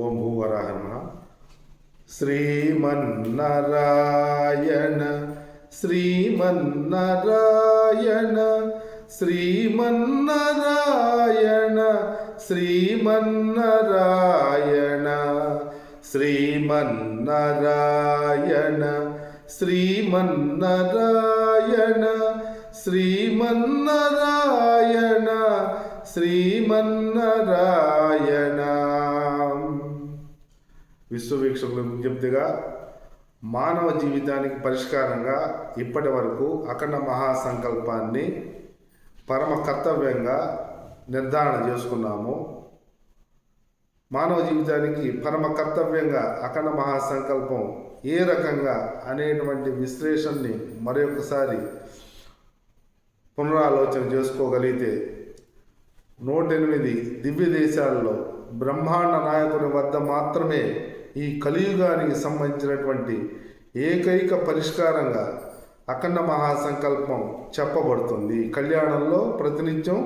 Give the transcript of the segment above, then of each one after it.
ఓం భూవరాహ నమః. శ్రీమన్నారాయణ శ్రీమన్నారాయణ శ్రీమన్నారాయణ శ్రీమన్నారాయణ శ్రీమన్నారాయణ శ్రీమన్నారాయణ శ్రీమన్నారాయణ శ్రీమన్నారాయణ. విశ్వవీక్షకుల విజ్ఞప్తిగా మానవ జీవితానికి పరిష్కారంగా ఇప్పటి వరకు అఖండ మహాసంకల్పాన్ని పరమ కర్తవ్యంగా నిర్ధారణ చేసుకున్నాము. మానవ జీవితానికి పరమ కర్తవ్యంగా అఖండ మహాసంకల్పం ఏ రకంగా అనేటువంటి విశ్లేషణని మరొకసారి పునరాలోచన చేసుకోగలిగితే 108 దివ్య దేశాల్లో బ్రహ్మాండ నాయకుని వద్ద మాత్రమే ఈ కలియుగానికి సంబంధించినటువంటి ఏకైక పరిష్కారంగా అఖండ మహాసంకల్పం చెప్పబడుతుంది. కళ్యాణంలో ప్రతినిత్యం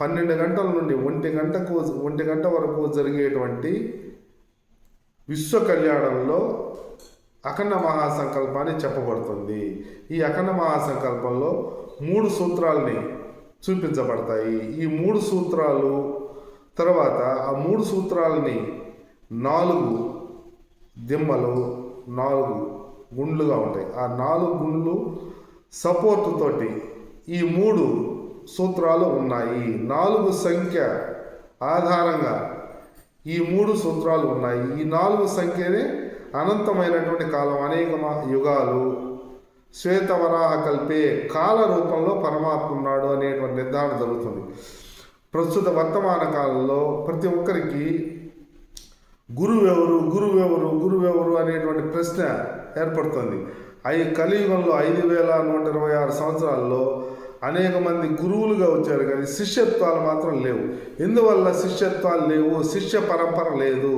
12 గంటల నుండి 1 గంట వరకు జరిగేటువంటి విశ్వ కళ్యాణంలో అఖండ మహాసంకల్పాన్ని చెప్పబడుతుంది. ఈ అఖండ మహాసంకల్పంలో 3 సూత్రాలని చూపించబడతాయి. ఈ 3 సూత్రాలు తర్వాత ఆ 3 సూత్రాలని 4 దిమ్మలు 4 గుండ్లుగా ఉంటాయి. ఆ 4 గుండ్లు సపోర్టు తోటి ఈ 3 సూత్రాలు ఉన్నాయి. 4 సంఖ్య ఆధారంగా ఈ 3 సూత్రాలు ఉన్నాయి. ఈ 4 సంఖ్యనే అనంతమైనటువంటి కాలం, అనేక యుగాలు, శ్వేతవరాహ కల్పే కాల రూపంలో పరమాత్మ ఉన్నాడు అనేటువంటి నిర్ధారణ జరుగుతుంది. ప్రస్తుత వర్తమాన కాలంలో ప్రతి ఒక్కరికి గురువెవరు అనేటువంటి ప్రశ్న ఏర్పడుతుంది. కలియుగంలో 5126 సంవత్సరాల్లో అనేక మంది గురువులుగా వచ్చారు, కానీ శిష్యత్వాలు మాత్రం లేవు. ఎందువల్ల శిష్యత్వాలు లేవు, శిష్య పరంపర లేదు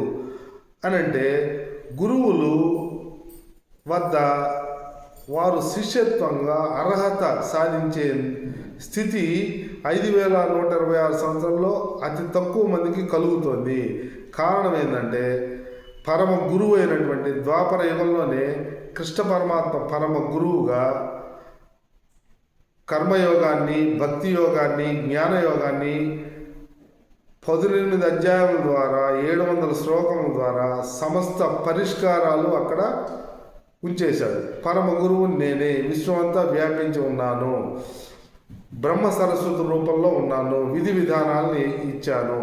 అని అంటే, గురువులు వద్ద వారు శిష్యత్వంగా అర్హత సాధించే స్థితి 5126 సంవత్సరాల్లో అతి తక్కువ మందికి కలుగుతుంది. కారణం ఏంటంటే, పరమ గురువు అయినటువంటి ద్వాపర యుగంలోనే కృష్ణ పరమాత్మ పరమ గురువుగా కర్మయోగాన్ని, భక్తి యోగాన్ని, జ్ఞానయోగాన్ని 18 అధ్యాయాల ద్వారా 700 శ్లోకముల ద్వారా సమస్త పరిష్కారాలు అక్కడ ఉంచేశాడు. పరమ గురువు నేనే, విశ్వమంతా వ్యాపించి ఉన్నాను, బ్రహ్మ సరస్వతి రూపంలో ఉన్నాను, విధి విధానాల్ని ఇచ్చాను,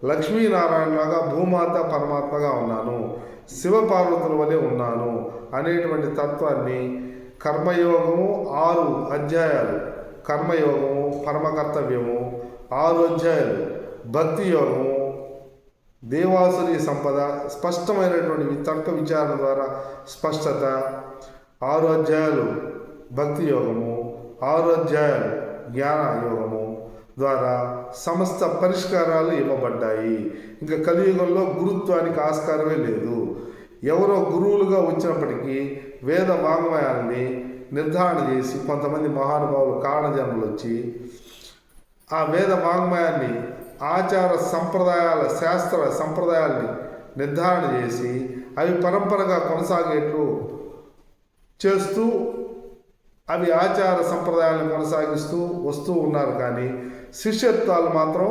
లక్ష్మీనారాయణలాగా భూమాత పరమాత్మగా ఉన్నాను, శివపార్వతుల వలె ఉన్నాను అనేటువంటి తత్వాన్ని కర్మయోగము 6 అధ్యాయాలు, కర్మయోగము పరమకర్తవ్యము 6 అధ్యాయాలు, భక్తి యోగము, దేవాసురి సంపద, స్పష్టమైనటువంటి తర్క విచారణ ద్వారా స్పష్టత, 6 అధ్యాయాలు భక్తి యోగము, 6 అధ్యాయాలు జ్ఞాన యోగము ద్వారా సమస్త పరిష్కారాలు ఇవ్వబడ్డాయి. ఇంకా కలియుగంలో గురుత్వానికి ఆస్కారమే లేదు. ఎవరో గురువులుగా వచ్చినప్పటికీ వేద వాంగ్మయాల్ని నిర్ధారణ చేసి కొంతమంది మహానుభావులు కారణజన్మలు వచ్చి ఆ వేద వాంగ్మయాన్ని ఆచార సంప్రదాయాల శాస్త్ర సంప్రదాయాల్ని నిర్ధారణ చేసి అవి పరంపరగా కొనసాగేట్లు చేస్తూ అవి ఆచార సంప్రదాయాలను కొనసాగిస్తూ వస్తూ ఉన్నారు. కానీ శిష్యత్వాలు మాత్రం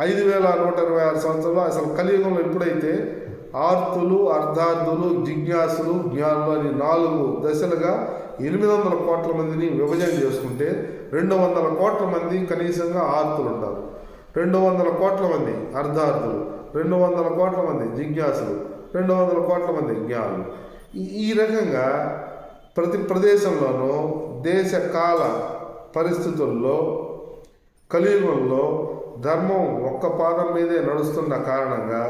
5126 సంవత్సరాలు అసలు కలియుగంలో ఎప్పుడైతే ఆర్తులు, అర్ధార్థులు, జిజ్ఞాసులు, జ్ఞానులు అని 4 దశలుగా 800 కోట్ల మందిని విభజన చేసుకుంటే 200 కోట్ల మంది కనీసంగా ఆర్తులు ఉంటారు, 200 కోట్ల మంది అర్ధార్థులు, 200 కోట్ల మంది జిజ్ఞాసులు, 200 కోట్ల మంది జ్ఞానులు. ఈ రకంగా ప్రతి ప్రదేశంలోనూ దేశ కాల పరిస్థితుల్లో కలియుగంలో ధర్మం ఒక్క పాదం మీదే నడుస్తున్న కారణంగా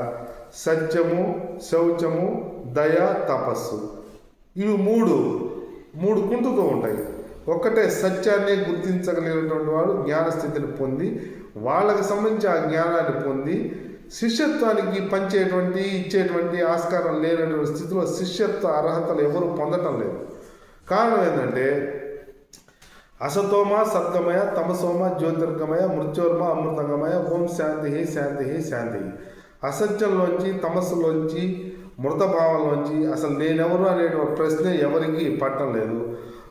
సత్యము, శౌచము, దయ, తపస్సు ఇవి మూడు కుంటుతూ ఉంటాయి. ఒక్కటే సత్యాన్ని గుర్తించగలిగినటువంటి వాడు జ్ఞానస్థితిని పొంది వాళ్ళకి సంబంధించి ఆ జ్ఞానాన్ని పొంది శిష్యత్వానికి ఇచ్చేటువంటి ఆస్కారం లేనటువంటి స్థితిలో శిష్యత్వ అర్హతలు ఎవరు పొందటం లేదు. కారణం ఏంటంటే, అసతోమ సద్గమయ తమసోమ జ్యోతిర్గమయ మృత్యోర్మ అమృతంగమయ ఓం శాంతి శాంతి శాంతి. అసత్యంలోంచి, తమస్సులోంచి, మృతభావంలోంచి అసలు నేనెవరు అనేటువంటి ప్రశ్నే ఎవరికి పట్టడం లేదు.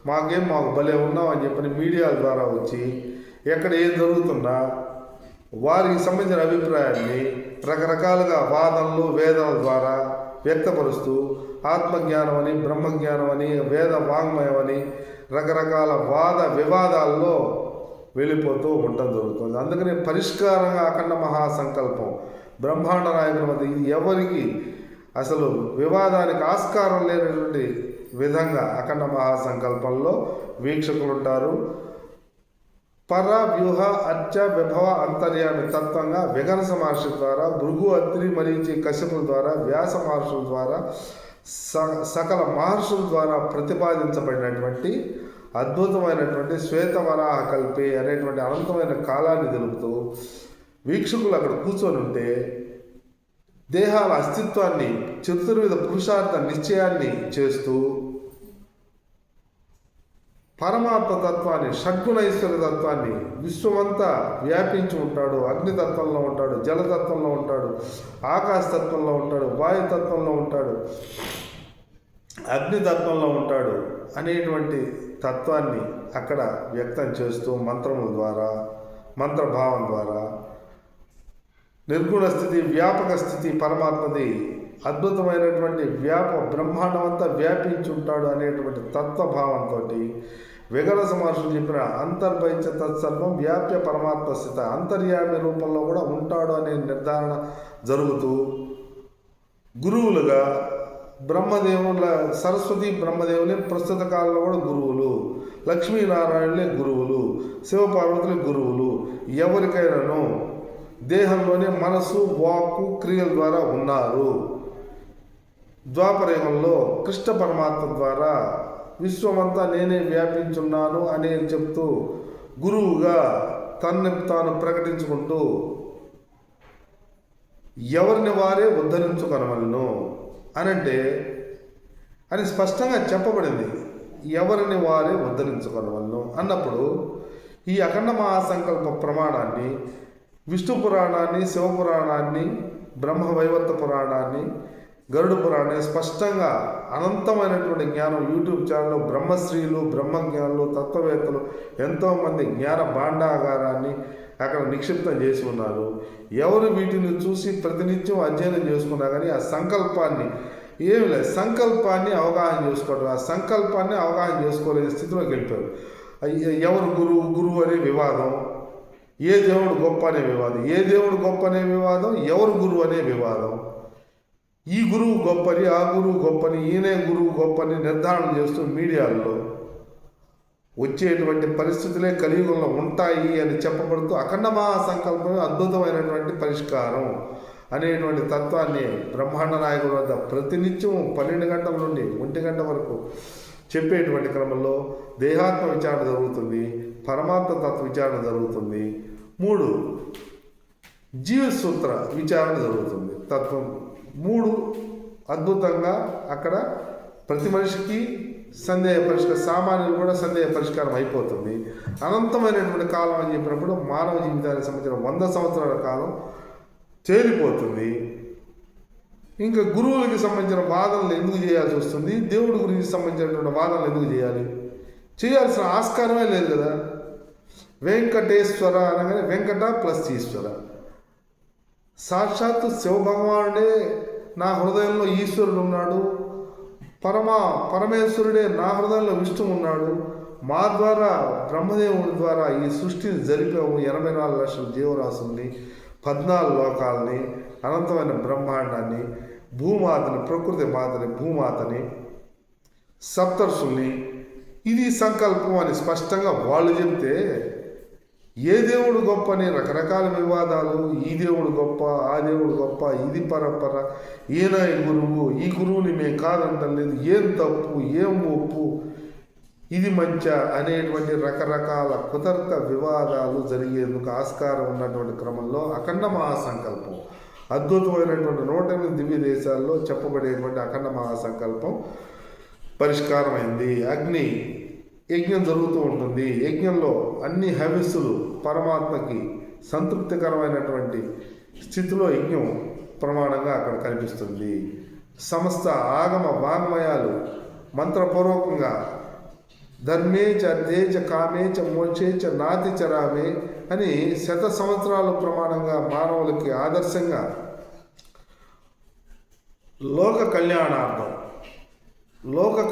మాకు భలే ఉన్నాం అని చెప్పని మీడియాల ద్వారా వచ్చి ఎక్కడ ఏం జరుగుతున్నా వారికి సంబంధించిన అభిప్రాయాన్ని రకరకాలుగా వాదనలు, వేదాల ద్వారా వ్యక్తపరుస్తూ ఆత్మజ్ఞానం అని, బ్రహ్మజ్ఞానం అని, వేద వాంగ్మయం అని రకరకాల వాద వివాదాల్లో వెళ్ళిపోతూ ఉండటం జరుగుతుంది. అందుకని పరిష్కారంగా అఖండ మహాసంకల్పం బ్రహ్మాండ నాయకుల మధ్య ఇది ఎవరికి అసలు వివాదానికి ఆస్కారం లేనటువంటి విధంగా అఖండ మహాసంకల్పంలో వీక్షకులు ఉంటారు. పర వ్యూహ అర్చ విభవ అంతర్యామి తత్వంగా విఘనస మహర్షి ద్వారా, భృగు, అత్రి, మరీచి, కశ్యపుల ద్వారా, వ్యాస మహర్షుల ద్వారా, సకల మహర్షుల ద్వారా ప్రతిపాదించబడినటువంటి అద్భుతమైనటువంటి శ్వేతవరాహ కల్పే అనేటువంటి అనంతమైన కాలాన్ని తెలుపుతూ వీక్షకులు అక్కడ కూర్చొని ఉంటే దేహాల అస్తిత్వాన్ని, చతుర్విధ పురుషార్థ నిశ్చయాన్ని చేస్తూ పరమాత్మ తత్వాన్ని, షడ్గుణైశ్వర్య తత్వాన్ని విశ్వమంతా వ్యాపించి ఉంటాడు. అగ్నితత్వంలో ఉంటాడు, జలతత్వంలో ఉంటాడు, ఆకాశతత్వంలో ఉంటాడు, వాయుతత్వంలో ఉంటాడు, అగ్నితత్వంలో ఉంటాడు అనేటువంటి తత్వాన్ని అక్కడ వ్యక్తం చేస్తూ మంత్రముల ద్వారా, మంత్రభావం ద్వారా నిర్గుణ స్థితి, వ్యాపక స్థితి పరమాత్మది అద్భుతమైనటువంటి బ్రహ్మాండం అంతా వ్యాపించి ఉంటాడు అనేటువంటి తత్వభావంతో విఘనస మహర్షులు చెప్పిన అంతర్భవించ తత్సర్వం వ్యాప్య పరమాత్మ స్థిత అంతర్యామి రూపంలో కూడా ఉంటాడు అనే నిర్ధారణ జరుగుతూ గురువులుగా బ్రహ్మదేవుల, సరస్వతి బ్రహ్మదేవులే ప్రస్తుత కాలంలో కూడా గురువులు, లక్ష్మీనారాయణులే గురువులు, శివపార్వతులే గురువులు. ఎవరికైనాను దేహంలోనే మనసు, వాక్కు, క్రియల ద్వారా ఉన్నారు. ద్వాపరయుగంలో కృష్ణ పరమాత్మ ద్వారా విశ్వమంతా నేనే వ్యాపించున్నాను అని చెప్తూ గురువుగా తనని తాను ప్రకటించుకుంటూ ఎవరిని వారే ఉద్ధరించుకొనవలను అనంటే అని స్పష్టంగా చెప్పబడింది. ఎవరిని వారే ఉద్ధరించుకొనవలను అన్నప్పుడు ఈ అఖండ మహాసంకల్ప ప్రమాణాన్ని విష్ణు పురాణాన్ని, శివపురాణాన్ని, బ్రహ్మవైవర్త పురాణాన్ని, గరుడ పురాణాన్ని స్పష్టంగా అనంతమైనటువంటి జ్ఞానం యూట్యూబ్ ఛానల్లో బ్రహ్మశ్రీలు, బ్రహ్మజ్ఞానులు, తత్వవేత్తలు ఎంతోమంది జ్ఞాన భాండాగారాన్ని అక్కడ నిక్షిప్తం చేసి ఉన్నారు. ఎవరు వీటిని చూసి ప్రతినిత్యం అధ్యయనం చేసుకున్నా కానీ ఆ సంకల్పాన్ని ఏమి లేదు, సంకల్పాన్ని అవగాహన చేసుకోవడం, ఆ సంకల్పాన్ని అవగాహన చేసుకోలేని స్థితిలోకి వెళ్ళిపోయారు. ఎవరు గురువు అనే వివాదం, ఏ దేవుడు గొప్ప అనే వివాదం, ఏ దేవుడు గొప్ప అనే వివాదం, ఎవరు గురువు అనే వివాదం, ఈ గురువు గొప్పని, ఆ గురువు గొప్పని, ఈయనే గురువు గొప్పని నిర్ధారణ చేస్తూ మీడియాల్లో వచ్చేటువంటి పరిస్థితులే కలియుగంలో ఉంటాయి అని చెప్పబడుతూ అఖండ మహాసంకల్పమే అద్భుతమైనటువంటి పరిష్కారం అనేటువంటి తత్వాన్ని బ్రహ్మాండ నాయకుల వద్ద ప్రతినిత్యం 12 గంటల నుండి 1 గంట వరకు చెప్పేటువంటి క్రమంలో దేహాత్మ విచారణ జరుగుతుంది, పరమాత్మ తత్వ విచారణ జరుగుతుంది, 3 జీవసూత్ర విచారణ జరుగుతుంది. తత్వం 3 అద్భుతంగా అక్కడ ప్రతి మనిషికి సందేహ పరిష్కారం, సామాన్యులు కూడా సందేహ పరిష్కారం అయిపోతుంది. అనంతమైనటువంటి కాలం అని చెప్పినప్పుడు మానవ జీవితానికి సంబంధించిన 100 సంవత్సరాల కాలం చేరిపోతుంది. ఇంకా గురువులకి సంబంధించిన వాదనలు ఎందుకు చేయాల్సి వస్తుంది, దేవుడి గురించి సంబంధించినటువంటి వాదనలు ఎందుకు చేయాలి, చేయాల్సిన ఆస్కారమే లేదు కదా. వెంకటేశ్వర అనగానే వెంకట ప్లస్ ఈశ్వర, సాక్షాత్తు శివభగవానుడే నా హృదయంలో ఈశ్వరుడు ఉన్నాడు, పరమేశ్వరుడే నా హృదయంలో విష్ణువు ఉన్నాడు, మా ద్వారా బ్రహ్మదేవుడి ద్వారా ఈ సృష్టిని జరిపాము, 84 లక్షల జీవరాశుల్ని, 14 లోకాలని, అనంతమైన బ్రహ్మాండాన్ని, భూమాతని, ప్రకృతి మాతని, భూమాతని, సప్తర్షుల్ని. ఇది సంకల్పం అని స్పష్టంగా వాళ్ళు చెప్తే ఏ దేవుడు గొప్ప అని రకరకాల వివాదాలు, ఈ దేవుడు గొప్ప, ఆ దేవుడు గొప్ప, ఇది పరంపర, ఈయన గురువు, ఈ గురువుని మేము కాదంటలేదు, ఏం తప్పు, ఏం ఒప్పు, ఇది మంచా అనేటువంటి రకరకాల కుతర్క వివాదాలు జరిగేందుకు ఆస్కారం ఉన్నటువంటి క్రమంలో అఖండ మహాసంకల్పం అద్భుతమైనటువంటి 108 దివ్య దేశాల్లో చెప్పబడేటువంటి అఖండ మహాసంకల్పం పరిష్కారమైంది. అగ్ని యజ్ఞం జరుగుతూ ఉంటుంది. యజ్ఞంలో అన్ని హవిస్సులు పరమాత్మకి సంతృప్తికరమైనటువంటి స్థితిలో యజ్ఞం ప్రమాణంగా అక్కడ కనిపిస్తుంది. సమస్త ఆగమ వాంగ్మయాలు మంత్రపూర్వకంగా ధర్మేచ అర్థేచ కామేచ మోక్షేచ నాతి చరామే అని శత సంవత్సరాల ప్రమాణంగా మానవులకి ఆదర్శంగా లోక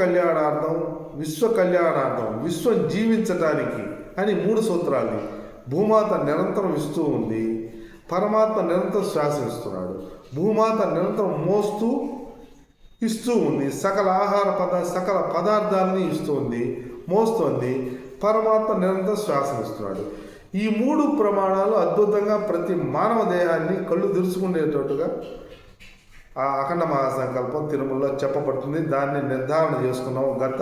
కళ్యాణార్థం విశ్వ కళ్యాణార్థం విశ్వం జీవించటానికి అని 3 సూత్రాల్ని భూమాత నిరంతరం ఇస్తూ ఉంది. పరమాత్మ నిరంతరం శ్వాసిస్తున్నాడు. భూమాత నిరంతరం ఇస్తూ ఉంది. సకల పదార్థాలని ఇస్తుంది, మోస్తుంది. పరమాత్మ నిరంతరం శ్వాసనిస్తున్నాడు. ఈ 3 ప్రమాణాలు అద్భుతంగా ప్రతి మానవ దేహాన్ని కళ్ళు తెరుచుకునేటట్టుగా ఆ అఖండ మహాసంకల్పం తిరుమలలో చెప్పబడుతుంది. దాన్ని నిర్ధారణ చేసుకున్నాం గత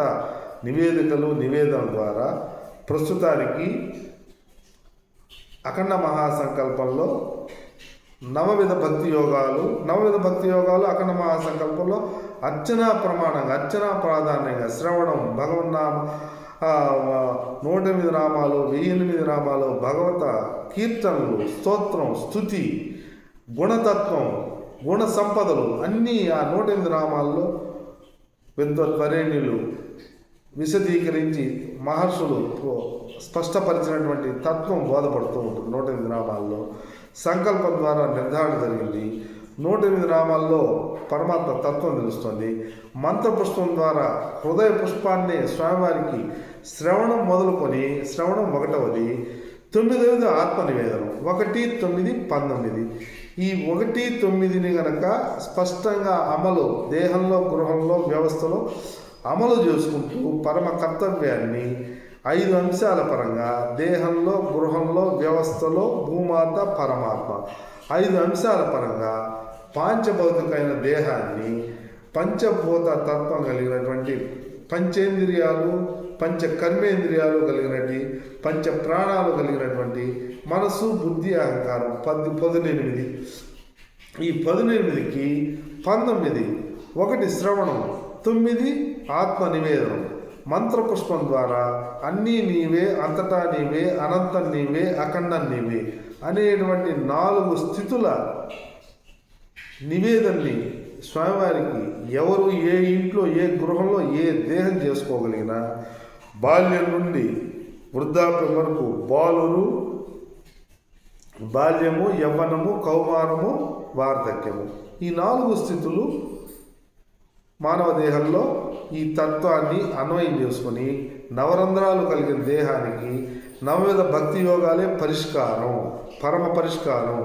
నివేదన ద్వారా. ప్రస్తుతానికి అఖండ మహాసంకల్పంలో నవవిధ భక్తి యోగాలు అఖండ మహాసంకల్పంలో అర్చనా ప్రాధాన్యంగా శ్రవణం, భగవన్నామ 108 నామాలు, 1008 నామాలు, భగవత కీర్తనలు, స్తోత్రం, స్తుతి, గుణతత్వం, గుణ సంపదలు అన్నీ ఆ 108 నామాల్లో విద్వద్వరేణ్యులు విశదీకరించి మహర్షులు స్పష్టపరిచినటువంటి తత్వం బోధపడుతూ ఉంటుంది. 108 నామాల్లో సంకల్పం ద్వారా నిర్ధారణ జరిగింది. 108 నామాల్లో పరమాత్మ తత్వం తెలుస్తుంది. మంత్రపుష్పం ద్వారా హృదయ పుష్పాన్ని స్వామివారికి శ్రవణం మొదలుకొని శ్రవణం 1వది, 9వది ఆత్మ నివేదనం, 1, 9, 19. ఈ 1, 9ని గనక స్పష్టంగా అమలు దేహంలో, గృహంలో, వ్యవస్థలో అమలు చేసుకుంటూ పరమ కర్తవ్యాన్ని 5 అంశాల పరంగా దేహంలో, గృహంలో, వ్యవస్థలో భూమాత, పరమాత్మ 5 అంశాల పరంగా పాంచభౌతికమైన దేహాన్ని పంచభూత తత్వం కలిగినటువంటి పంచేంద్రియాలు, పంచ కర్మేంద్రియాలు కలిగినటువంటి, పంచ ప్రాణాలు కలిగినటువంటి మనసు, బుద్ధి, అహంకారం 18. ఈ 18కి 19, 1 శ్రవణం, 9 ఆత్మ నివేదనం. మంత్రపుష్పం ద్వారా అన్నీ నీవే, అంతటా నీవే, అనంతం నీవే, అఖండం నీవే అనేటువంటి 4 స్థితుల నివేదనని స్వామివారికి ఎవరు ఏ ఇంట్లో, ఏ గృహంలో, ఏ దేహం చేసుకోగలిగినా బాల్యం నుండి వృద్ధాప్యం వరకు బాల్యము, యవ్వనము, కౌమారము, వార్ధక్యము ఈ 4 స్థితులు మానవ దేహంలో ఈ తత్వాన్ని అన్వయం చేసుకొని నవరంధ్రాలు కలిగిన దేహానికి నవవిధ భక్తి యోగాలే పరిష్కారం, పరమ పరిష్కారం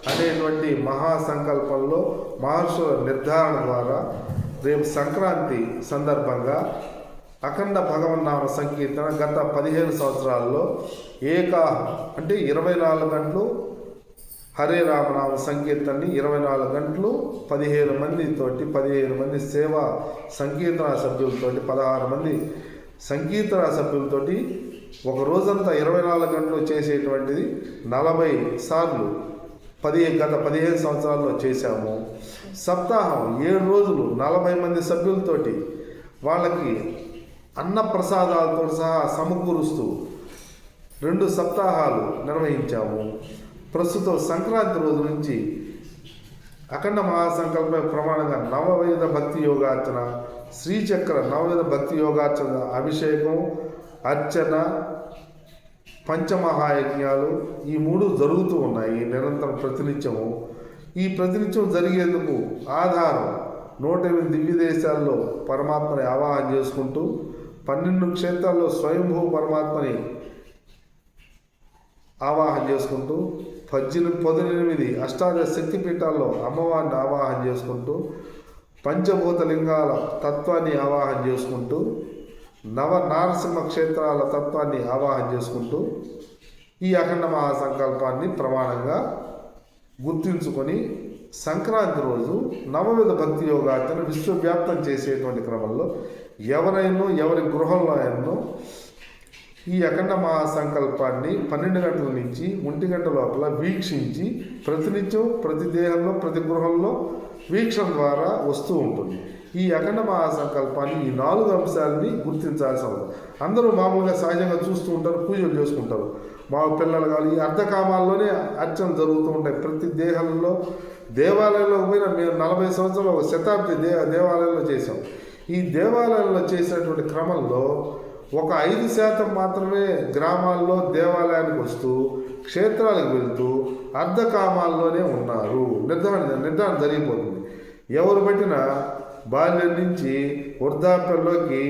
అనేటువంటి మహాసంకల్పంలో మహర్షుల నిర్ధారణ ద్వారా రేపు సంక్రాంతి సందర్భంగా అఖండ భగవన్నామ సంకీర్తన గత 15 సంవత్సరాల్లో అంటే 24 గంటలు హరే రామనామ సంకీర్తనని 24 గంటలు 15 మంది సేవా సంకీర్తన సభ్యులతోటి 16 మంది సంకీర్తన సభ్యులతోటి ఒక రోజంతా 24 గంటలు చేసేటువంటిది 40 సార్లు గత 15 సంవత్సరాల్లో చేశాము. సప్తాహం 7 రోజులు 40 మంది సభ్యులతోటి వాళ్ళకి అన్న ప్రసాదాలతో సహా సమకూరుస్తూ 2 సప్తాహాలు నిర్వహించాము. ప్రస్తుతం సంక్రాంతి రోజు నుంచి అఖండ మహాసంకల్ప ప్రమాణంగా నవవిధ భక్తి యోగార్చన, శ్రీచక్ర నవవిధ భక్తి యోగార్చన, అభిషేకం, అర్చన, పంచమహాయజ్ఞాలు ఈ 3 జరుగుతూ ఉన్నాయి నిరంతరం ప్రతినిత్యము. ఈ ప్రతినిత్యం జరిగేందుకు ఆధారం 108 దివ్య దేశాల్లో పరమాత్మని ఆవాహన చేసుకుంటూ 12 క్షేత్రాల్లో స్వయంభూ పరమాత్మని ఆవాహన చేసుకుంటూ 18 అష్టాదశ శక్తిపీఠాల్లో అమ్మవారిని ఆవాహన చేసుకుంటూ పంచభూత లింగాల తత్వాన్ని ఆవాహన చేసుకుంటూ నారసింహ క్షేత్రాల తత్వాన్ని ఆవాహన చేసుకుంటూ ఈ అఖండ మహాసంకల్పాన్ని ప్రమాణంగా గుర్తించుకొని సంక్రాంతి రోజు నవవిధ భక్తి యోగార్చన విశ్వవ్యాప్తం చేసేటువంటి క్రమంలో ఎవరి గృహంలో అయినో ఈ అఖండ మహాసంకల్పాన్ని 12 గంటల నుంచి 1 గంట లోపల వీక్షించి ప్రతినిత్యం ప్రతి దేహంలో, ప్రతి గృహంలో వీక్షణ ద్వారా వస్తూ ఉంటుంది. ఈ అఖండ మహాసంకల్పాన్ని ఈ 4 అంశాలని గుర్తించాల్సి ఉంటుంది. అందరూ మామూలుగా సహజంగా చూస్తూ ఉంటారు, పూజలు చేసుకుంటారు. మా పిల్లలు కానీ ఈ అర్ధకామాల్లోనే అర్చన జరుగుతూ ఉంటాయి. ప్రతి దేహంలో దేవాలయంలోకి పోయిన మేము 40 సంవత్సరాలు ఒక శతాబ్ది దేవాలయంలో చేసాం. ఈ దేవాలయంలో చేసినటువంటి క్రమంలో ఒక 5% మాత్రమే గ్రామాల్లో దేవాలయానికి వస్తూ క్షేత్రాలకు వెళ్తూ అర్ధకామాల్లోనే ఉన్నారు. నిర్ధారణ జరిగిపోతుంది. ఎవరు పెట్టినా బాల్యం నుంచి వృద్ధాప్యంలోకి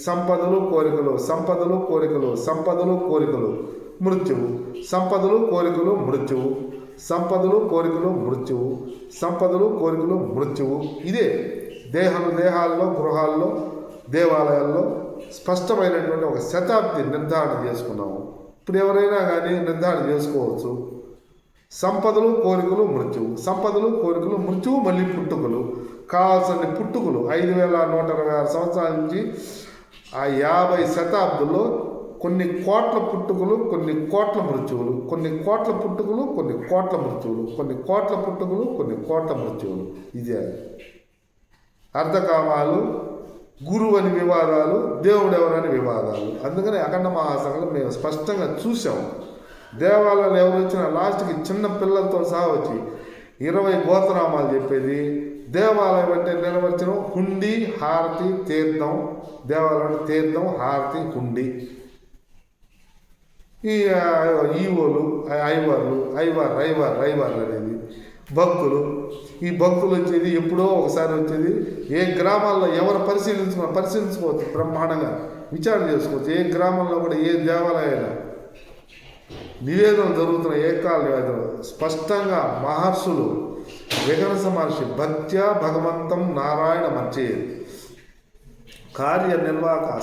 సంపదలు కోరికలు, సంపదలు కోరికలు, సంపదలు కోరికలు, మృత్యువు, సంపదలు కోరికలు, మృత్యువు, సంపదలు కోరికలు, మృత్యువు, సంపదలు కోరికలు, మృత్యువు. ఇదే దేహాల్లో, గృహాల్లో, దేవాలయాల్లో స్పష్టమైనటువంటి ఒక శతాబ్ది నిర్ధారణ చేసుకున్నాము. ఇప్పుడు ఎవరైనా కానీ నిర్ధారణ చేసుకోవచ్చు. సంపదలు కోరికలు మృత్యువు, సంపదలు కోరికలు మృత్యువు, మళ్ళీ పుట్టుకలు, కావాల్సిన పుట్టుకలు 5126 సంవత్సరాల నుంచి ఆ 50 శతాబ్దుల్లో కొన్ని కోట్ల పుట్టుకలు, కొన్ని కోట్ల మృత్యువులు, కొన్ని కోట్ల పుట్టుకలు, కొన్ని కోట్ల మృత్యువులు, కొన్ని కోట్ల పుట్టుకలు, కొన్ని కోట్ల మృత్యువులు. ఇదే అర్ధకామాలు, గురువు అని వివాదాలు, దేవుడు ఎవరని వివాదాలు. అందుకని అఖండ మహాసంఘం మేము స్పష్టంగా చూసాము. దేవాలయాలు ఎవరు వచ్చినా లాస్ట్కి చిన్న పిల్లలతో సహా వచ్చి 20 గోత్రనామాలు చెప్పేది. దేవాలయం అంటే నిర్వచనం హుండీ, హారతి, తీర్థం. దేవాలయం అంటే తీర్థం, హారతి, హుండీ. ఈ ఈవోలు, ఐవార్ అనేది భక్తులు. ఈ భక్తులు వచ్చేది ఎప్పుడో ఒకసారి వచ్చేది. ఏ గ్రామాల్లో ఎవరు పరిశీలించుకోవచ్చు, బ్రహ్మాండంగా విచారణ చేసుకోవచ్చు. ఏ గ్రామంలో కూడా ఏ దేవాలయం నివేదనలు జరుగుతున్న ఏకాల నివేదనలు స్పష్టంగా మహర్షులు, వికనస మహర్షి భక్త్యా భగవంతం నారాయణ మర్చే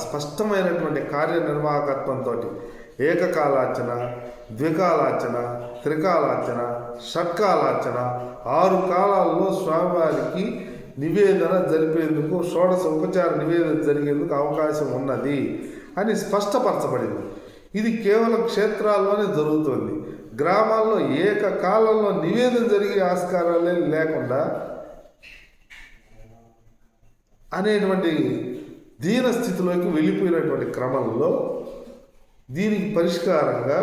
స్పష్టమైనటువంటి కార్యనిర్వాహకత్వంతో ఏకకాలార్చన, ద్వికాలార్చన, త్రికాలార్చన, షట్కాలార్చన 6 కాలాల్లో స్వామివారికి నివేదన జరిపేందుకు షోడశ ఉపచార నివేదన జరిగేందుకు అవకాశం ఉన్నది అని స్పష్టపరచబడింది. ఇది కేవలం క్షేత్రాల్లోనే జరుగుతుంది. గ్రామాల్లో ఏకకాలంలో నివేదన జరిగే ఆస్కారాలే లేకుండా అనేటువంటి దీన స్థితిలోకి వెళ్ళిపోయినటువంటి క్రమంలో దీనికి పరిష్కారంగా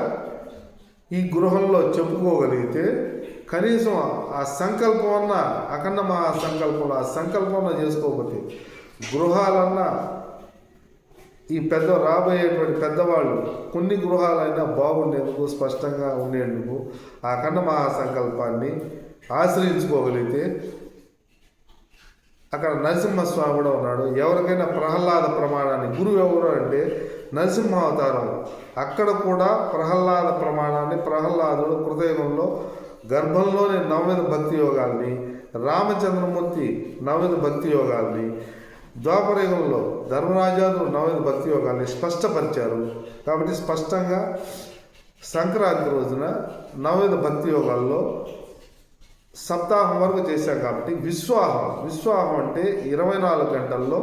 ఈ గృహంలో చెప్పుకోగలిగితే కనీసం ఆ సంకల్పం అన్న అఖండ మహాసంకల్పంలో ఆ సంకల్పంలో చేసుకోకపోతే గృహాలన్నా ఈ రాబోయేటువంటి పెద్దవాళ్ళు కొన్ని గృహాలైనా బాగుండేందుకు, స్పష్టంగా ఉండేందుకు ఆ అఖండ మహాసంకల్పాన్ని ఆశ్రయించుకోగలిగితే అక్కడ నరసింహస్వామి కూడా ఉన్నాడు. ఎవరికైనా ప్రహ్లాద ప్రమాణాన్ని, గురువు ఎవరు అంటే నరసింహావతారం, అక్కడ కూడా ప్రహ్లాద ప్రమాణాన్ని ప్రహ్లాదుడు కృతయుగంలో గర్భంలోని నవవిధ భక్తి యోగాల్ని, రామచంద్రమూర్తి నవవిధ భక్తి యోగాల్ని, ద్వాపరయుగంలో ధర్మరాజాదులు నవవిధ భక్తి యోగాల్ని స్పష్టపరిచారు. కాబట్టి స్పష్టంగా సంక్రాంతి రోజున నవవిధ భక్తి యోగాల్లో సప్తాహం వరకు చేశాం. కాబట్టి విశ్వాహం అంటే 24 గంటల్లో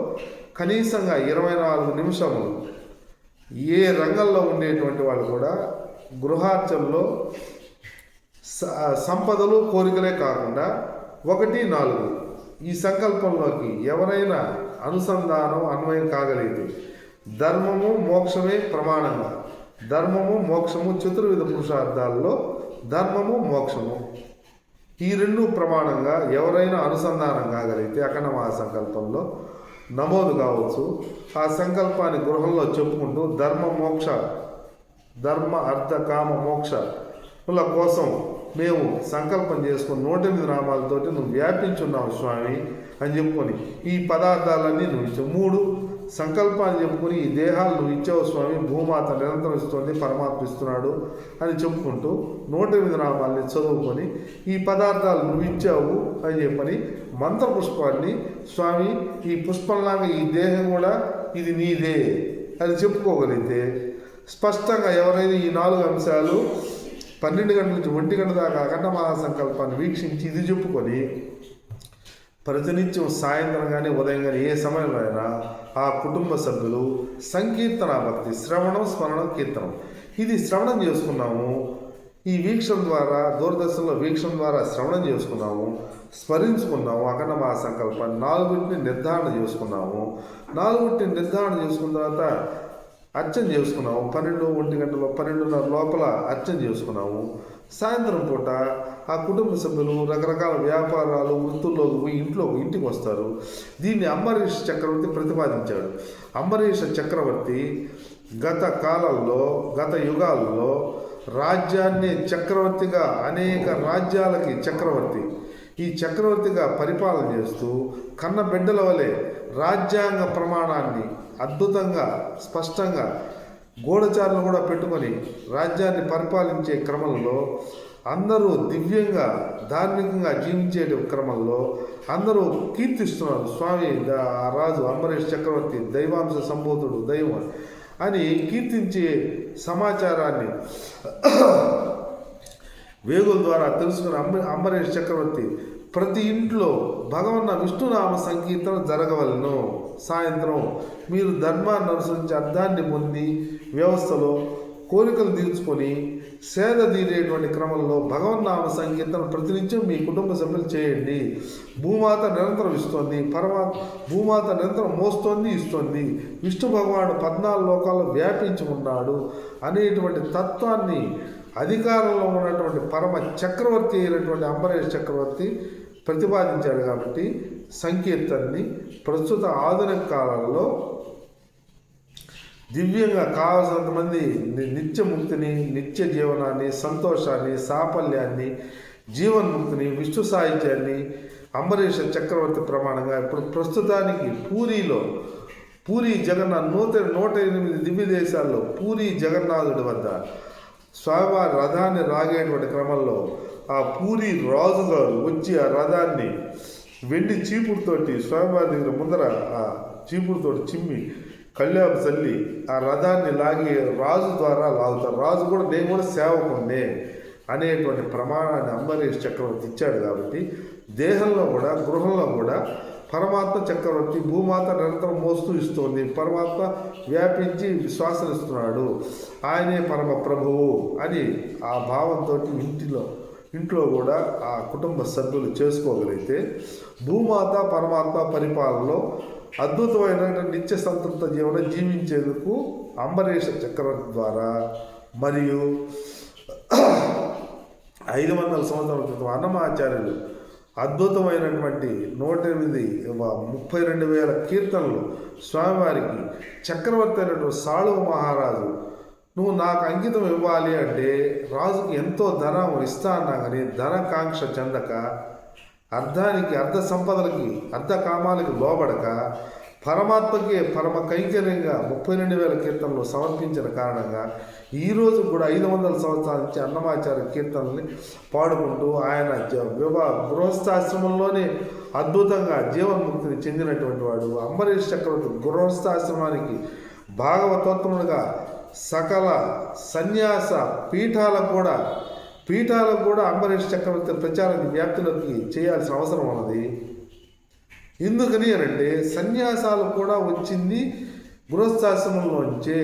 కనీసంగా 24 నిమిషములు ఏ రంగంలో ఉండేటువంటి వాళ్ళు కూడా గృహార్చనలో సంపదలు కోరికలే కాకుండా 1, 4 ఈ సంకల్పంలోకి ఎవరైనా అన్వయం కాగలిగితే ధర్మము మోక్షమే ప్రమాణంగా, ధర్మము మోక్షము చతుర్విధ పురుషార్థాల్లో ధర్మము మోక్షము ఈ 2 ప్రమాణంగా ఎవరైనా అనుసంధానం కాగలిగితే అఖండ మహాసంకల్పంలో నమోదు కావచ్చు. ఆ సంకల్పాన్ని గృహంలో చెప్పుకుంటూ ధర్మ అర్థ కామ మోక్షల కోసం మేము సంకల్పం చేసుకుని 108 నామాలతోటి నువ్వు వ్యాపించున్నావు స్వామి అని చెప్పుకొని ఈ పదార్థాలన్నీ నువ్వు ఇచ్చావు. 3 సంకల్పాన్ని చెప్పుకొని ఈ దేహాలు నువ్వు ఇచ్చావు స్వామి, భూమాత నిరంతరం ఇస్తుంది, పరమాత్మ ఇస్తున్నాడు అని చెప్పుకుంటూ 108 నామాల్ని చదువుకొని ఈ పదార్థాలు నువ్వు ఇచ్చావు అని చెప్పని మంత్రపుష్పాన్ని స్వామి ఈ పుష్పంలాగా ఈ దేహం కూడా ఇది నీదే అని చెప్పుకోగలిగితే స్పష్టంగా ఎవరైనా ఈ 4 అంశాలు 12 గంటల నుంచి 1 గంట దాకా అఖండ మహాసంకల్పాన్ని వీక్షించి ఇది చెప్పుకొని ప్రతినిత్యం సాయంత్రం కానీ ఉదయం కానీ ఏ సమయంలో అయినా ఆ కుటుంబ సభ్యులు సంకీర్తన భక్తి, శ్రవణం, స్మరణం, కీర్తనం ఇది శ్రవణం చేసుకున్నాము. ఈ వీక్షణ ద్వారా దూరదర్శన్లో వీక్షణ ద్వారా శ్రవణం చేసుకున్నాము, స్మరించుకున్నాము. అఖండ మహాసంకల్పాన్ని 4 నిర్ధారణ చేసుకున్నాము. 4 నిర్ధారణ చేసుకున్న తర్వాత అర్చన చేసుకున్నాము. 12, 1 గంటలో 12:30 లోపల అర్చన చేసుకున్నాము. సాయంత్రం పూట ఆ కుటుంబ సభ్యులు రకరకాల వ్యాపారాలు వృత్తుల్లోకి పోయి ఇంటికి వస్తారు. దీన్ని అంబరీష చక్రవర్తి ప్రతిపాదించాడు. అంబరీష చక్రవర్తి గత యుగాల్లో రాజ్యాన్ని చక్రవర్తిగా అనేక రాజ్యాలకి ఈ చక్రవర్తిగా పరిపాలన చేస్తూ కన్న బిడ్డల వలె రాజ్యాంగ ప్రమాణాన్ని అద్భుతంగా స్పష్టంగా గూఢచారులు కూడా పెట్టుకొని రాజ్యాన్ని పరిపాలించే క్రమంలో అందరూ దివ్యంగా ధార్మికంగా జీవించే క్రమంలో అందరూ కీర్తిస్తున్నారు. స్వామి ఆ రాజు అంబరీష్ చక్రవర్తి దైవాంశ సంభూతుడు దైవం అని కీర్తించే సమాచారాన్ని వేగుల ద్వారా తెలుసుకున్న అంబరీష్ చక్రవర్తి ప్రతి ఇంట్లో భగవన్న విష్ణునామ సంకీర్తన జరగవలను. సాయంత్రం మీరు ధర్మాన్ని అనుసరించి అర్థాన్ని పొంది వ్యవస్థలో కోరికలు తీర్చుకొని సేద తీరేటువంటి క్రమంలో భగవన్నామ సంకీర్తన ప్రతినిత్యం మీ కుటుంబ సభ్యులు చేయండి. భూమాత నిరంతరం ఇస్తోంది, భూమాత నిరంతరం మోస్తోంది, ఇస్తోంది. విష్ణు భగవానుడు 14 లోకాల్లో వ్యాపించి ఉన్నాడు అనేటువంటి తత్వాన్ని అధికారంలో ఉన్నటువంటి పరమ చక్రవర్తి అయినటువంటి అంబరీష్ చక్రవర్తి ప్రతిపాదించాడు. కాబట్టి సంకీర్తనని ప్రస్తుత ఆధునిక కాలంలో దివ్యంగా కావలసినంత మంది నిత్యముక్తిని, నిత్య జీవనాన్ని, సంతోషాన్ని, సాఫల్యాన్ని, జీవన్ముక్తిని, విష్ణు సాహిత్యాన్ని అంబరీష చక్రవర్తి ప్రమాణంగా ఇప్పుడు ప్రస్తుతానికి పూరి జగన్నాథ్ 108 దివ్య దేశాల్లో పూరి జగన్నాథుడి వద్ద స్వామివారి రథాన్ని రాగేటువంటి క్రమంలో ఆ పూరి రాజుగారు వచ్చి ఆ రథాన్ని వెండి చీపుడుతోటి స్వామివారి దగ్గర ముందర ఆ చీపుడుతోటి చిమ్మి కళ్యాణం చల్లి ఆ రథాన్ని లాగి రాజు ద్వారా లాగుతారు. రాజు కూడా నేను కూడా సేవకుండే అనేటువంటి ప్రమాణాన్ని అంబరీష్ చక్రవర్తి ఇచ్చాడు. కాబట్టి దేహంలో కూడా గృహంలో కూడా పరమాత్మ చక్రవర్తి భూమాత నిరంతరం మోస్తూ ఇస్తోంది. పరమాత్మ వ్యాపించి శ్వాసనిస్తున్నాడు, ఆయనే పరమ ప్రభువు అని ఆ భావంతో ఇంట్లో కూడా ఆ కుటుంబ సభ్యులు చేసుకోగలిగితే భూమాత పరమాత్మ పరిపాలనలో అద్భుతమైన నిత్య సంతృప్త జీవనం జీవించేందుకు అంబరీష చక్రవర్తి ద్వారా మరియు 500 సంవత్సరాల క్రితం అన్నమాచార్యులు అద్భుతమైనటువంటి 132,000 కీర్తనలు స్వామివారికి చక్రవర్తి అయినటువంటి సాళువ మహారాజు నువ్వు నాకు అంకితం ఇవ్వాలి అంటే రాజుకి ఎంతో ధనం ఇస్తా అన్నా కానీ ధనకాంక్ష చెందక అర్ధానికి అర్ధ సంపదలకి అర్ధ కామాలకి లోబడక పరమాత్మకే పరమ కైంకర్యంగా 32,000 కీర్తనలు సమర్పించిన కారణంగా ఈరోజు కూడా 500 సంవత్సరాల నుంచి అన్నమాచార్య కీర్తనల్ని పాడుకుంటూ ఆయన గృహస్థాశ్రమంలోనే అద్భుతంగా జీవన్ముక్తిని చెందినటువంటి వాడు. అంబరీష్ చక్రవర్తి గృహస్థాశ్రమానికి భాగవతోత్తముడుగా సకల సన్యాస పీఠాలకు కూడా అంబరీష్ చక్రవర్తి ప్రచారాన్ని వ్యాప్తిలోకి చేయాల్సిన అవసరం ఉన్నది. ఎందుకని అంటే సన్యాసాలు కూడా వచ్చింది గృహస్థాశ్రమంలోంచే.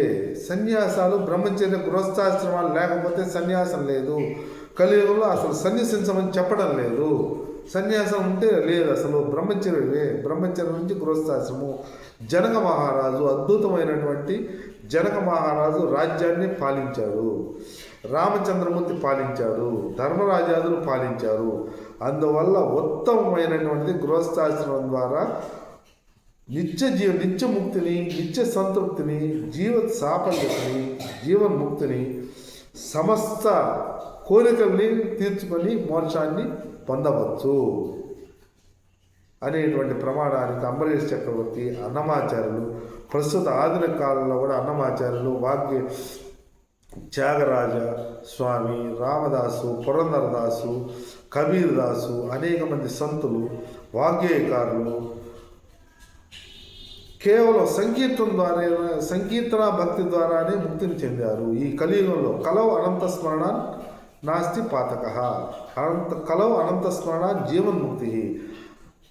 సన్యాసాలు బ్రహ్మచర్య గృహస్థాశ్రమాలు లేకపోతే సన్యాసం లేదు. కలియుగంలో అసలు సన్యాసించమని చెప్పడం లేదు. సన్యాసం ఉంటే లేదు, అసలు బ్రహ్మచర్యం నుంచి గృహస్థాశ్రమం. జనక మహారాజు అద్భుతమైనటువంటి జనక మహారాజు రాజ్యాన్ని పాలించాడు, రామచంద్రమూర్తి పాలించాడు, ధర్మరాజాదులు పాలించారు. అందువల్ల ఉత్తమమైనటువంటి గృహస్థాశ్రమం ద్వారా నిత్యముక్తిని, నిత్య సంతృప్తిని, సాఫల్యతని, జీవన్ముక్తిని, సమస్త కోరికల్ని తీర్చుకొని మోక్షాన్ని పొందవచ్చు అనేటువంటి ప్రమాణానికి అంబరీష్ చక్రవర్తి అన్నమాచార్యులు ప్రస్తుత ఆధునిక కాలంలో కూడా అన్నమాచార్యులు త్యాగరాజ స్వామి, రామదాసు, పురంధరదాసు, కబీర్ దాసు అనేక మంది సంతులు వాగ్గేయకారులు కేవలం సంకీర్తన భక్తి ద్వారానే ముక్తిని చెందారు. ఈ కలియుగంలో కలవు అనంత స్మరణ నాస్తి పాతక, కలవు అనంత స్మరణ జీవన్ముక్తి,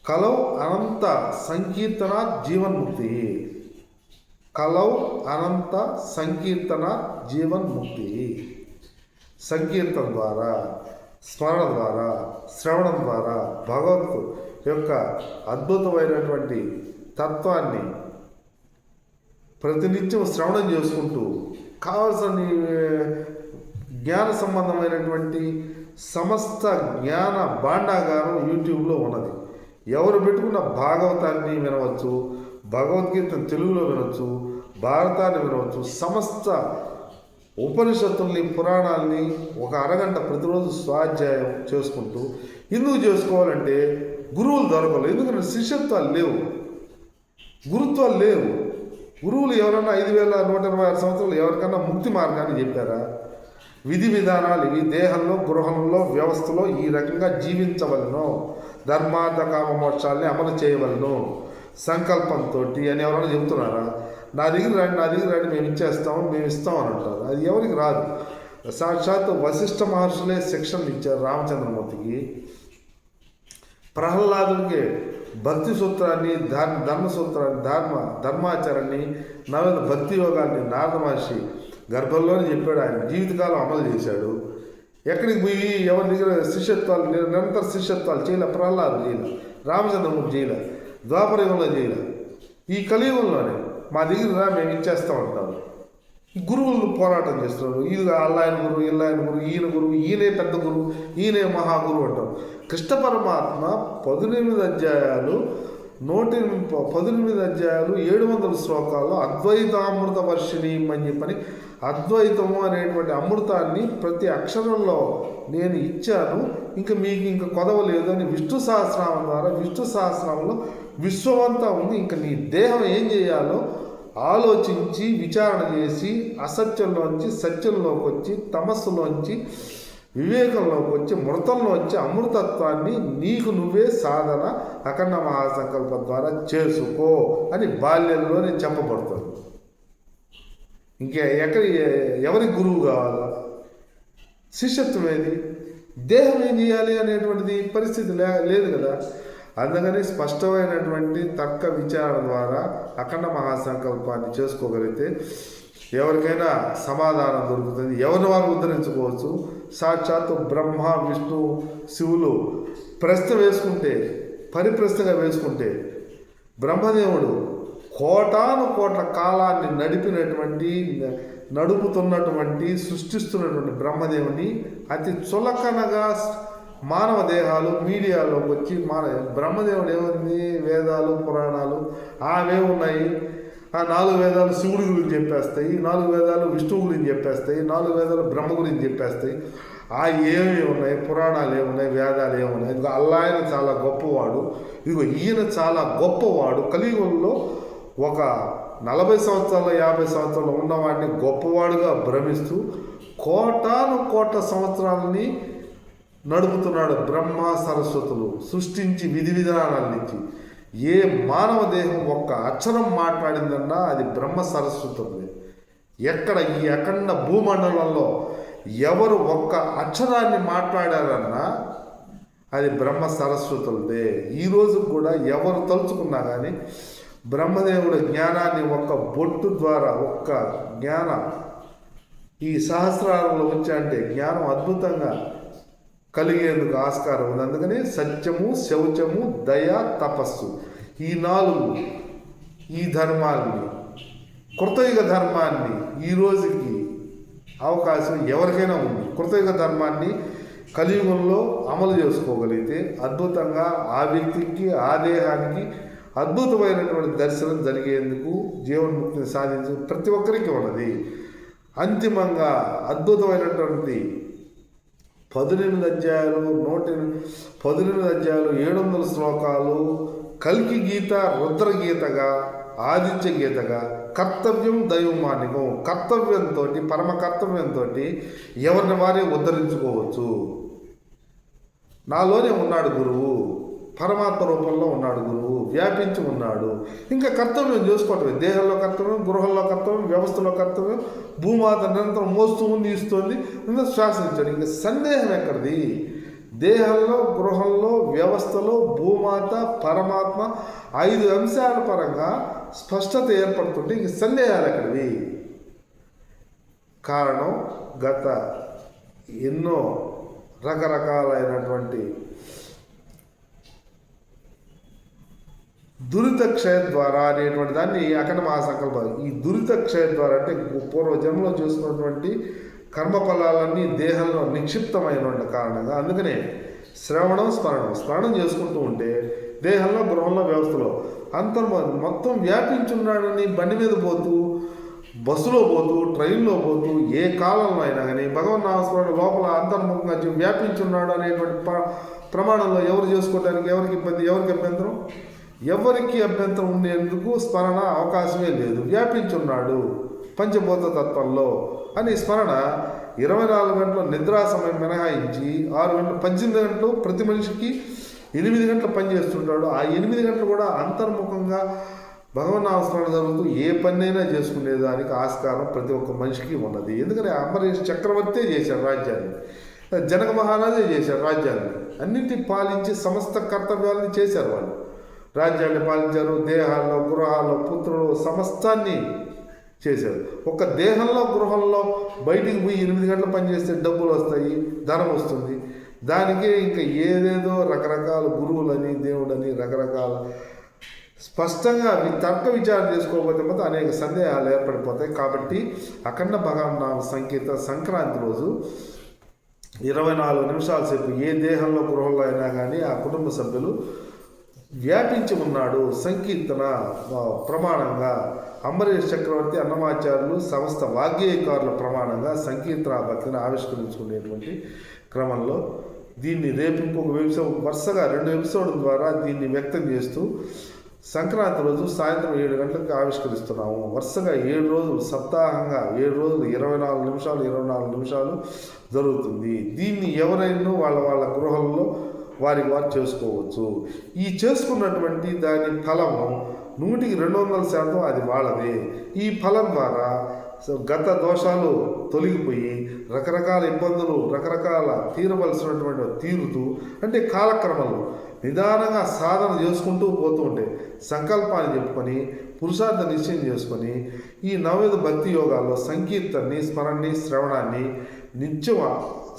కలవు అనంత సంకీర్తన జీవన్ముక్తి, కలవు అనంత సంకీర్తన జీవన్ముక్తి. సంకీర్తన ద్వారా, స్మరణ ద్వారా, శ్రవణం ద్వారా భగవంతు యొక్క అద్భుతమైనటువంటి తత్వాన్ని ప్రతినిత్యం శ్రవణం చేసుకుంటూ కావలసిన జ్ఞాన సంబంధమైనటువంటి సమస్త జ్ఞాన భాండాగారం యూట్యూబ్లో ఉన్నది. ఎవరు పెట్టుకున్న భాగవతాన్ని వినవచ్చు, భగవద్గీతను తెలుగులో వినవచ్చు, భారతాన్ని వినవచ్చు. సమస్త ఉపనిషత్తుల్ని, పురాణాలని ఒక అరగంట ప్రతిరోజు స్వాధ్యాయం చేసుకుంటూ. ఎందుకు చేసుకోవాలంటే గురువులు దొరకలేదు. ఎందుకంటే శిష్యత్వాలు లేవు, గురుత్వాలు లేవు. గురువులు ఎవరన్నా 5126 సంవత్సరాలు ఎవరికన్నా ముక్తి మార్గాన్ని చెప్పారా? విధి విధానాలు ఇవి. దేహంలో, గృహంలో, వ్యవస్థలో ఈ రకంగా జీవించవలను, ధర్మార్థ కామ మోక్షాలని అమలు చేయవలను సంకల్పంతో అని ఎవరైనా చెబుతున్నారా? నా దగ్గర రండి మేము ఇచ్చేస్తాము, మేము ఇస్తాం అని అంటారు. అది ఎవరికి రాదు. సాక్షాత్ వశిష్ఠ మహర్షులే శిక్షణలు ఇచ్చారు రామచంద్రమూర్తికి. ప్రహ్లాదుడికి భక్తి సూత్రాన్ని, ధర్మ సూత్రాన్ని, ధర్మాచారాన్ని, నవీన భక్తి యోగాన్ని నారద మహర్షి గర్భంలోనే చెప్పాడు. ఆయన జీవితకాలం అమలు చేశాడు. ఎక్కడికి పోయి ఎవరి దగ్గర శిష్యత్వాలు నిరంతర శిష్యత్వాలు చేయలే. ప్రహ్లాదు చేయలే, రామచంద్రమూర్తి చేయలే, ద్వాపరయుగంలో చేయలే. ఈ కలియుగంలోనే మా దగ్గర రా మేము ఇచ్చేస్తాం అంటారు. ఈ గురువులు పోరాటం చేస్తున్నారు. ఇది అల్లాయన గురువు, ఇల్లాయన గురువు, ఈయన గురువు, ఈయనే పెద్ద గురువు, ఈయనే మహాగురువు అంటారు. కృష్ణ పరమాత్మ 18 అధ్యాయాలు 18 అధ్యాయాలు 700 శ్లోకాల్లో అద్వైతామృత వర్షిణి అని చెప్పని అద్వైతము అనేటువంటి అమృతాన్ని ప్రతి అక్షరంలో నేను ఇచ్చాను, ఇంకా మీకు ఇంకా కొదవలేదు అని విష్ణు సహస్రనామం ద్వారా, విష్ణు సహస్రనామంలో విశ్వమంతా ఉంది. ఇంకా నీ దేహం ఏం చేయాలో ఆలోచించి విచారణ చేసి అసత్యంలోంచి సత్యంలోకి వచ్చి, తమస్సులోంచి వివేకంలోకి వచ్చి, మృతంలోంచి అమృతత్వాన్ని నీకు నువ్వే సాధన అఖండ మహాసంకల్పం ద్వారా చేసుకో అని బాల్యంలోనే చెప్పబడుతుంది. ఎవరికి గురువు కావాలా? శిష్యత్వం ఏది? దేహం ఏం చేయాలి అనేటువంటిది పరిస్థితి లేదు కదా. అందుకని స్పష్టమైనటువంటి తర్క విచారణ ద్వారా అఖండ మహాసంకల్పాన్ని చేసుకోగలిగితే ఎవరికైనా సమాధానం దొరుకుతుంది. ఎవరిని వారు ఉద్ధరించుకోవచ్చు. సాక్షాత్తు బ్రహ్మ, విష్ణు, శివులు ప్రశ్న వేసుకుంటే, పరిప్రశ్నగా వేసుకుంటే, బ్రహ్మదేవుడు కోటాను కోట్ల కాలాన్ని నడుపుతున్నటువంటి సృష్టిస్తున్నటువంటి బ్రహ్మదేవుని అతి చులకనగా మానవ దేహాలు మీడియాలోకి వచ్చి బ్రహ్మదేవుడు ఏముంది, వేదాలు పురాణాలు అవే ఉన్నాయి. ఆ 4 వేదాలు శివుడి గురించి చెప్పేస్తాయి, 4 వేదాలు విష్ణువు గురించి చెప్పేస్తాయి, 4 వేదాలు బ్రహ్మ గురించి చెప్పేస్తాయి. ఆ ఏమి ఉన్నాయి, పురాణాలు ఏమున్నాయి, వేదాలు ఏమున్నాయి. ఇదిగో అల్లాయన చాలా గొప్పవాడు, ఇదిగో ఈయన చాలా గొప్పవాడు. కలియుగంలో ఒక 40 సంవత్సరాలు 50 సంవత్సరాలు ఉన్నవాడిని గొప్పవాడుగా భ్రమిస్తూ కోటాను కోట్ల సంవత్సరాలని నడుపుతున్నాడు బ్రహ్మ సరస్వతులు సృష్టించి విధి విధానాలనిచ్చి. ఏ మానవ దేహం ఒక్క అక్షరం మాట్లాడిందన్నా అది బ్రహ్మ సరస్వతులే. ఎక్కడ ఈ అఖండ భూమండలంలో ఎవరు ఒక్క అక్షరాన్ని మాట్లాడారన్నా అది బ్రహ్మ సరస్వతులదే. ఈరోజు కూడా ఎవరు తలుచుకున్నా కానీ బ్రహ్మదేవుడు జ్ఞానాన్ని ఒక్క బొట్టు ద్వారా, ఒక్క జ్ఞానం ఈ సహస్రాలలో వచ్చాయంటే జ్ఞానం అద్భుతంగా కలిగేందుకు ఆస్కారం ఉంది. అందుకని సత్యము, శౌచము, దయ, తపస్సు ఈ 4 ఈ ధర్మాన్ని, కృతయుగ ధర్మాన్ని ఈ రోజుకి అవకాశం ఎవరికైనా ఉంది. కృతయుగ ధర్మాన్ని కలియుగంలో అమలు చేసుకోగలిగితే అద్భుతంగా ఆ వ్యక్తికి, ఆ దేహానికి అద్భుతమైనటువంటి దర్శనం జరిగేందుకు, జీవన్ముక్తిని సాధించే ప్రతి ఒక్కరికి ఉన్నది. అంతిమంగా అద్భుతమైనటువంటి 18 అధ్యాయాలు 700 శ్లోకాలు కల్కి గీత, రుద్రగీతగా, ఆదిత్య గీతగా, కర్తవ్యం దైవమానికం, కర్తవ్యంతో, పరమ కర్తవ్యంతో ఎవరిని వారే ఉద్ధరించుకోవచ్చు. నాలోనే ఉన్నాడు గురువు, పరమాత్మ రూపంలో ఉన్నాడు గురువు, వ్యాపించి ఉన్నాడు. ఇంకా కర్తవ్యం చేసుకోవటమే. దేహంలో కర్తవ్యం, గృహంలో కర్తవ్యం, వ్యవస్థలో కర్తవ్యం. భూమాత నిరంతరం మోస్తూ ఉంది, ఇస్తుంది, శ్వాసించాడు. ఇంకా సందేహం ఎక్కడిది? దేహంలో, గృహంలో, వ్యవస్థలో భూమాత, పరమాత్మ 5 అంశాల పరంగా స్పష్టత ఏర్పడుతుంటే ఇంక సందేహాలు ఎక్కడివి? కారణం గత ఎన్నో రకరకాలైనటువంటి దురిత క్షయ ద్వారా అనేటువంటి దాన్ని అఖండ మహాసంకల్పం. ఈ దురిత క్షయ ద్వారా అంటే పూర్వ జన్మలో చేసుకున్నటువంటి కర్మఫలాలన్నీ దేహంలో నిక్షిప్తమైన కారణంగా అందుకనే శ్రవణం స్మరణం చేసుకుంటూ ఉంటే దేహంలో గృహంలో వ్యవస్థలో మొత్తం వ్యాపించున్నాడని బండి మీద పోతూ బస్సులో పోతూ ట్రైన్లో పోతూ ఏ కాలంలో అయినా కానీ భగవన్ నామస్మరణ లోపల అంతర్ముఖంగా వ్యాపించున్నాడు అనేటువంటి ప్రమాణంలో ఎవరు చేసుకోవడానికి ఎవరికి ఇబ్బంది, ఎవరికి అభ్యంతరం ఉండేందుకు స్మరణ అవకాశమే లేదు. వ్యాపించున్నాడు పంచభూత తత్వంలో అని స్మరణ 24 గంటల నిద్రా సమయం మినహాయించి 6 గంటలు 18 గంటలు ప్రతి మనిషికి 8 గంటలు పనిచేస్తుంటాడు. ఆ 8 గంటలు కూడా అంతర్ముఖంగా భగవన్నామస్మరణ జరుగుతూ ఏ పన్నైనా చేసుకునేదానికి ఆస్కారం ప్రతి ఒక్క మనిషికి ఉన్నది. ఎందుకంటే అంబరీష్ చక్రవర్తే చేశాడు రాజ్యాన్ని, జనక మహారాజే చేశాడు రాజ్యాన్ని, అన్నింటినీ పాలించి సమస్త కర్తవ్యాలను చేశారు వాళ్ళు. రాజ్యాన్ని పాలించారు, దేహాల్లో గృహాల్లో పుత్రులు సమస్తాన్ని చేశారు. ఒక దేహంలో గృహంలో బయటికి పోయి 8 గంటలు పనిచేస్తే డబ్బులు వస్తాయి, ధనం వస్తుంది. దానికే ఇంకా ఏదేదో రకరకాల గురువులని దేవుడని రకరకాల స్పష్టంగా తర్క విచారం చేసుకోకపోతే మాత్రం అనేక సందేహాలు ఏర్పడిపోతాయి. కాబట్టి అఖండ భగవన్నామ సంకీర్తన సంక్రాంతి రోజు 24 నిమిషాల సేపు ఏ దేహంలో గృహంలో అయినా కానీ ఆ కుటుంబ సభ్యులు వ్యాపించి ఉన్నాడు సంకీర్తన ప్రమాణంగా అంబరీష్ చక్రవర్తి అన్నమాచార్యులు సమస్త వాగ్గేయకారుల ప్రమాణంగా సంకీర్తన భక్తిని ఆవిష్కరించుకునేటువంటి క్రమంలో దీన్ని రేపు ఇంకొక వరుసగా 2 ఎపిసోడ్ల ద్వారా దీన్ని వ్యక్తం చేస్తూ సంక్రాంతి రోజు సాయంత్రం 7 గంటలకు ఆవిష్కరిస్తున్నాము. వరుసగా 7 రోజులు సప్తాహంగా 7 రోజులు 24 నిమిషాలు జరుగుతుంది. దీన్ని ఎవరైనా వాళ్ళ గృహంలో వారికి వారు చేసుకోవచ్చు. ఈ చేసుకున్నటువంటి దాని ఫలము 100కి 200% అది వాళ్ళదే. ఈ ఫలం ద్వారా గత దోషాలు తొలగిపోయి రకరకాల ఇబ్బందులు రకరకాల తీరవలసినటువంటి తీరుతూ అంటే కాలక్రమంలో నిదానంగా సాధన చేసుకుంటూ పోతూ ఉంటే సంకల్పాన్ని చెప్పుకొని పురుషార్థ నిశ్చయం చేసుకొని ఈ నవవిధ భక్తి యోగాల్లో సంకీర్తనని స్మరణని శ్రవణాన్ని నిత్యం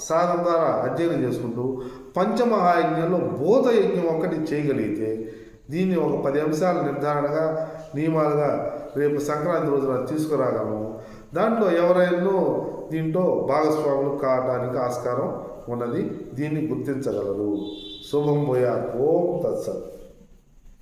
సాధన ద్వారా అధ్యయనం చేసుకుంటూ పంచమహాయజ్ఞంలో బోధ యజ్ఞం ఒకటి చేయగలిగితే దీన్ని ఒక 10 అంశాల నిర్ధారణగా నియమాలుగా రేపు సంక్రాంతి రోజున తీసుకురాగలము. దాంట్లో ఎవరైనా దీంట్లో భాగస్వాములు కావడానికి ఆస్కారం ఉన్నది. దీన్ని గుర్తించగలరు. శుభం భూయాత్. ఓం తత్సత్.